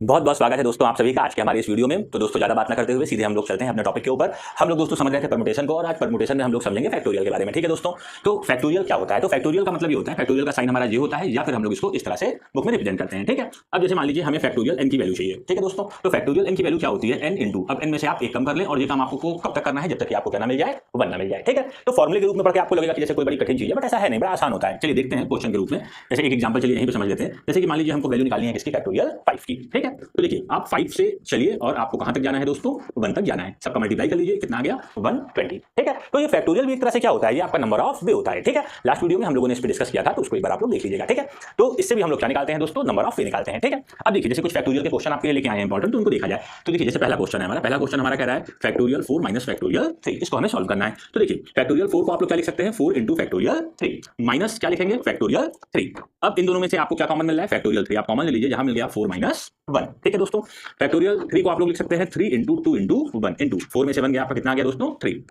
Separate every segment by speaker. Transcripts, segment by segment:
Speaker 1: बहुत बहुत स्वागत है दोस्तों आप सभी का आज के हमारे इस वीडियो में। तो दोस्तों ज्यादा बात ना करते हुए सीधे हम लोग चलते हैं अपने टॉपिक के ऊपर। हम लोग दोस्तों समझ रहे थे परमुटेशन को, और आज परमुटेशन में हम लोग समझेंगे फैक्टोरियल के बारे में। ठीक है दोस्तों, तो फैक्टोरियल क्या होता है? तो फैक्टोरियल का मतलब ये होता है, फैक्टोरियल का साइन हमारा ये होता है, या फिर हम लोग इसको इस तरह से बुक में रिप्रेजेंट करते हैं। ठीक है, अब जैसे मान लीजिए हमें फैक्टोरियल एन की वैल्यू चाहिए। ठीक है दोस्तों, तो फैक्टोरियल एन की वैल्यू क्या होती है? एन इंटू, अब एन में से आप एक कम कर लें, और ये काम आपको कब तक करना है? जब तक कि आपको क्या ना मिल जाए, 1 ना मिल जाए। ठीक है, तो फॉर्मुले के रूप में पढ़ के आपको लगेगा कि जैसे कोई बड़ी कठिन चीज है, बट ऐसा है नहीं, बड़ा आसान होता है। चलिए देखते हैं क्वेश्चन के रूप में। जैसे एक एग्जांपल चलिए यहीं पे समझ लेते हैं। जैसे कि मान लीजिए हमको वैल्यू निकालनी है किसकी? फैक्टोरियल 5 की। ठीक है, तो देखिए आप 5 से चलिए और आपको कहां तक जाना है दोस्तों? 1 तक जाना है। सबका मल्टीप्लाई कर लीजिए, कितना आ गया? 120। ठीक है, तो ये फैक्टोरियल भी एक तरह से क्या होता है? ये आपका नंबर ऑफ वे होता है। ठीक है, लास्ट वीडियो में हम लोगों ने इस पर डिस्कस किया था, तो उसको एक बार आप लोग देख लीजिएगा। ठीक है, तो इससे भी हम लोग क्या निकालते हैं दोस्तों? नंबर ऑफ वे निकालते हैं। ठीक है, अब देखिए जैसे कुछ फैक्टोरियल के क्वेश्चन आपके लिए लेके आए हैं इंपॉर्टेंट, तो उनको देखा जाए। तो देखिए जैसे पहला क्वेश्चन है हमारा कह रहा है फैक्टोरियल 4 माइनस फैक्टोरियल 3, इसको हमें सॉल्व करना है। तो देखिए फैक्टोरियल 4 को आप लोग क्या लिख सकते हैं? 4 इंटू फैक्टोरियल 3 माइनस क्या लिखेंगे? फैक्टोरियल 3। अब इन दोनों में से आपको क्या कॉमन मिल रहा है? फैक्टोरियल 3 आप कॉमन ले लीजिए, जहां मिल गया 4 माइनस 1। ठीक है दोस्तों, फैक्टोरियल 3 को आप लोग लिख सकते हैं 3 इंटू 2 इंटू 1 इंटू 4 में से 1 गया, आपका कितना आ गया दोस्तों? 3।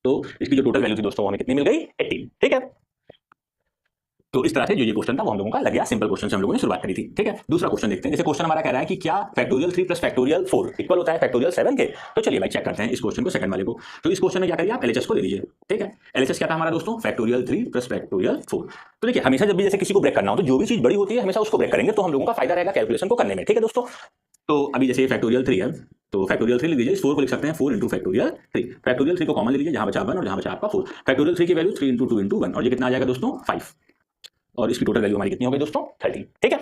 Speaker 1: तो इसकी जो टोटल वैल्यू थी दोस्तों वो हमें कितनी मिल गई? 18। ठीक है, तो इस तरह से जो ये क्वेश्चन था वो हम लोगों का लग गया। सिंपल क्वेश्चन से हम लोगों ने शुरुआत करी थी। ठीक है, दूसरा क्वेश्चन देखते हैं। जैसे क्वेश्चन हमारा कह रहा है कि क्या फैक्टोरियल 3 प्लस फैक्टोरियल 4 इक्वल होता है फैक्टोरियल 7 के? तो चलिए भाई चेक करते हैं इस क्वेश्चन को, सेकंड वाले को। तो इस क्वेश्चन में क्या करिए, आप एलएचएस को ले लीजिए। ठीक है, एलएचएस क्या था हमारा दोस्तों? Factorial 3 plus factorial 4। तो देखिए हमेशा जब भी जैसे किसी को ब्रेक करना हो, तो जो भी चीज बड़ी होती है हमेशा उसको ब्रेक करेंगे, तो हम लोगों का फायदा रहेगा कैलकुलेशन को करने में। ठीक है दोस्तों, तो अभी जैसे फैक्टोरियल 3 है, तो फैक्टोरियल 3 लिख लीजिए। इस 4 को लिख सकते हैं 4 इंटू फैक्टोरियल 3। फैक्टोरियल 3 को कॉमन ले लीजिए, जहां बचा 1 और जहां बचा आपका 4। फैक्टोरियल 3 की वैल्यू 3 इंटू 2 इंटू 1, और ये कितना आ जाएगा दोस्तों? 5। और इसकी टोटल वैल्यू हमारी कितनी हो गई दोस्तों? 30। ठीक है,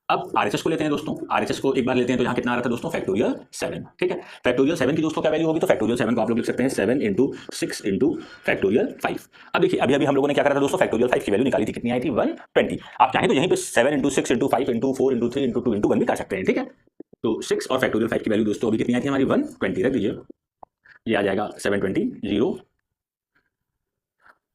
Speaker 1: अब आरएचएस को लेते हैं दोस्तों। आरएचएस को एक बार लेते हैं, तो यहां कितना आ रहा था दोस्तों? फैक्टोरियल 7। ठीक है, फैक्टोरियल 7 की दोस्तों क्या वैल्यू होगी? तो फैक्टोरियल 7 को आप लोग लिख सकते हैं 7 इंटू 6 इंटू फैक्टोरियल 5। अब देखिए अभी अभी हम लोगों ने क्या करा था दोस्तों? फैक्टोरियल 5 की वैल्यू निकाली थी, कितनी आई थी? 120। आप चाहें तो यहीं पे 7 into 6 into 5 into 4 into 3 into 2 into 1 भी कर सकते हैं। ठीक है, तो 6 और फैक्टोरियल 5 की वैल्यू दोस्तों अभी कितनी आई थी हमारी? 120 रख दीजिए, ये आ जाएगा 720 0,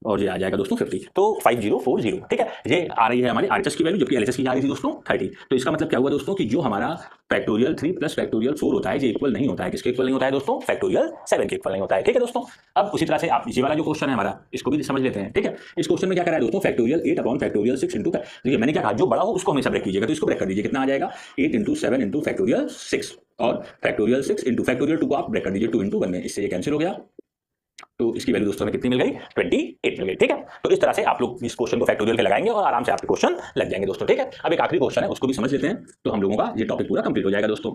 Speaker 1: और ये आ जाएगा दोस्तों 50। तो 5040। ठीक है, ये आ रही है हमारी आरएचएस की वैल्यू, जबकि एलएचएस की आ रही थी दोस्तों 30। तो इसका मतलब क्या हुआ दोस्तों कि जो हमारा फैक्टोरियल 3 प्लस फैक्टोरियल 4 होता है, ये इक्वल नहीं होता है। किसके इक्वल नहीं होता है दोस्तों? फैक्टोरियल 7 के इक्वल नहीं होता है। ठीक है दोस्तों, अब उसी तरह से आप ये वाला जो क्वेश्चन है हमारा, इसको भी समझ लेते हैं। ठीक है, इस क्वेश्चन में क्या कर रहा है दोस्तों? फैक्टोरियल 8 अपॉन फैक्टोरियल 6 इंटू, देखिए मैंने क्या कहा, जो बड़ा हो उसको हमेशा ब्रेक कीजिएगा, तो इसको ब्रेक कर दीजिए। कितना आ जाएगा? 8 इंटू 7 इंटू फैक्टोरियल 6, और फैक्टोरियल 6 इंटू फैक्टोरियल 2 को आप ब्रेक कर दीजिए 2 इंटू 1 में, इससे ये कैंसिल हो गया। तो इसकी वैल्यू दोस्तों में कितनी मिल गई? 28 मिल गई। ठीक है, तो इस तरह से आप लोग इस क्वेश्चन को फैक्टोरियल के लगाएंगे और आराम से आपके क्वेश्चन लग जाएंगे दोस्तों। ठीक है, अब एक आखिरी क्वेश्चन है, उसको भी समझ लेते हैं, तो हम लोगों का ये टॉपिक पूरा कंप्लीट हो जाएगा दोस्तों।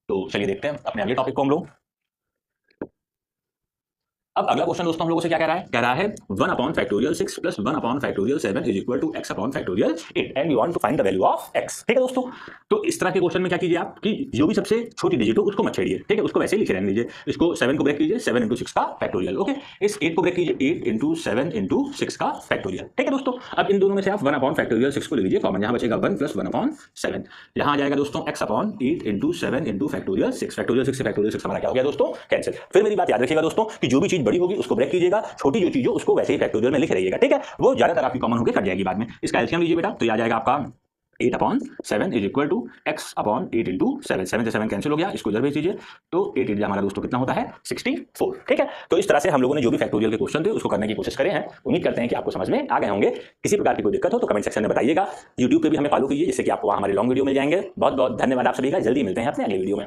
Speaker 1: तो चलिए देखते हैं अपने अगले टॉपिक को हम लोग। अब अगला क्वेश्चन दोस्तों हम लोगों से क्या कह रहा है? कह रहा है 1 upon factorial 6 plus 1 upon factorial 7 is equal to x upon factorial 8 and you want to find the value of x। ठीक है दोस्तों, तो इस तरह के क्वेश्चन में क्या कीजिए आप कि जो भी सबसे छोटी डिजिट हो उसको मत छेड़िए। ठीक है, उसको वैसे ही लिखे रहने दीजिए। इसको 7 को ब्रेक कीजिए, 7 इंटू 6 का फैक्टोरियल। ओके, इस 8 को ब्रेक कीजिए, 8 इंटू 7 इंटू 6 का फैक्टोरियल। ठीक है दोस्तों, अब इन दोनों में से आप 1 अपॉन फैक्टोरियल 6 को ले लीजिए कॉमन, यहाँ बचेगा 1 प्लस 1 अपॉन 7, यहाँ आ जाएगा दोस्तों x upon 8 into 7 into factorial 6। Factorial 6 से फैक्टोरियल 6 हमारा क्या हो गया दोस्तों? कैंसिल। फिर मेरी बात याद रखिएगा दोस्तों कि जो भी चीज बड़ी होगी उसको ब्रेक कीजिएगा, छोटी जो चीज हो उसको वैसे ही फैक्टोरियल में लिख रहिएगा। ठीक है, वो ज्यादातर आपकी कॉमन होकर कट जाएगी बाद में। इसका एलसीएम लीजिए बेटा, तो ये आ जाएगा आपका 8 upon 7 is equal to x upon 8 into 7। 7 से 7 कैंसिल हो गया, इसको इधर भेज दीजिए, तो 8 इंटू हमारा दोस्तों कितना होता है? 64। ठीक है, तो इस तरह से हम लोगों ने जो भी फैक्टोरियल के क्वेश्चन थे उसको करने की कोशिश करे हैं। उम्मीद करते हैं कि आपको समझ में आ गए होंगे। किसी प्रकार की कोई दिक्कत हो तो कमेंट सेक्शन में बताइएगा। यूट्यूब पे भी हमें फॉलो कीजिए, जिससे कि आपको हमारे लॉन्ग वीडियो मिल जाएंगे। बहुत बहुत धन्यवाद आप सभी का, जल्दी मिलते हैं अपने अगले वीडियो में।